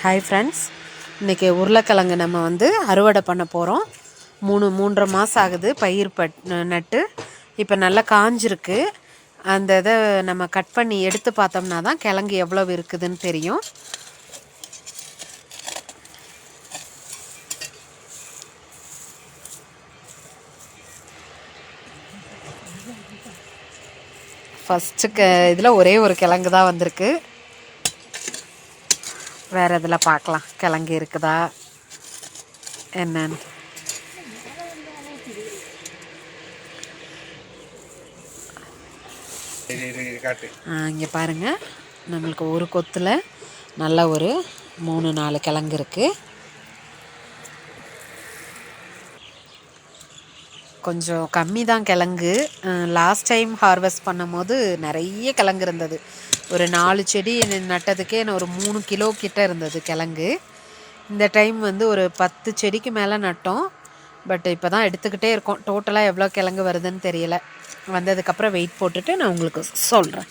Hi friends, இன்றைக்கி உருளைக்கிழங்கு நம்ம அறுவடை பண்ண போகிறோம். 3.5 மாதம் ஆகுது பயிர் நட்டு. இப்போ நல்லா காஞ்சிருக்கு. அந்த இதை நம்ம கட் பண்ணி எடுத்து பார்த்தோம்னா தான் கிழங்கு எவ்வளோ இருக்குதுன்னு தெரியும். ஃபஸ்ட்டு இதில் ஒரே ஒரு கிழங்கு தான் வந்திருக்கு. வேறு இதில் பார்க்கலாம் கிழங்கு இருக்குதா என்னன்னு. இங்கே பாருங்கள், நம்மளுக்கு ஒரு கொத்தில் நல்ல ஒரு 3-4 கிழங்கு இருக்குது. கொஞ்சம் கம்மி தான் கிழங்கு. லாஸ்ட் டைம் ஹார்வெஸ்ட் பண்ணும் போது நிறைய கிழங்கு இருந்தது. ஒரு 4 செடி நட்டதுக்கே ஒரு 3 கிலோ கிட்ட இருந்தது கிழங்கு. இந்த டைம் ஒரு 10 செடிக்கு மேலே நட்டோம். பட் இப்போ தான் எடுத்துக்கிட்டே இருக்கோம். டோட்டலாக எவ்வளோ கிழங்கு வருதுன்னு தெரியல. வந்ததுக்கப்புறம் வெயிட் போட்டுட்டு நான் உங்களுக்கு சொல்கிறேன்.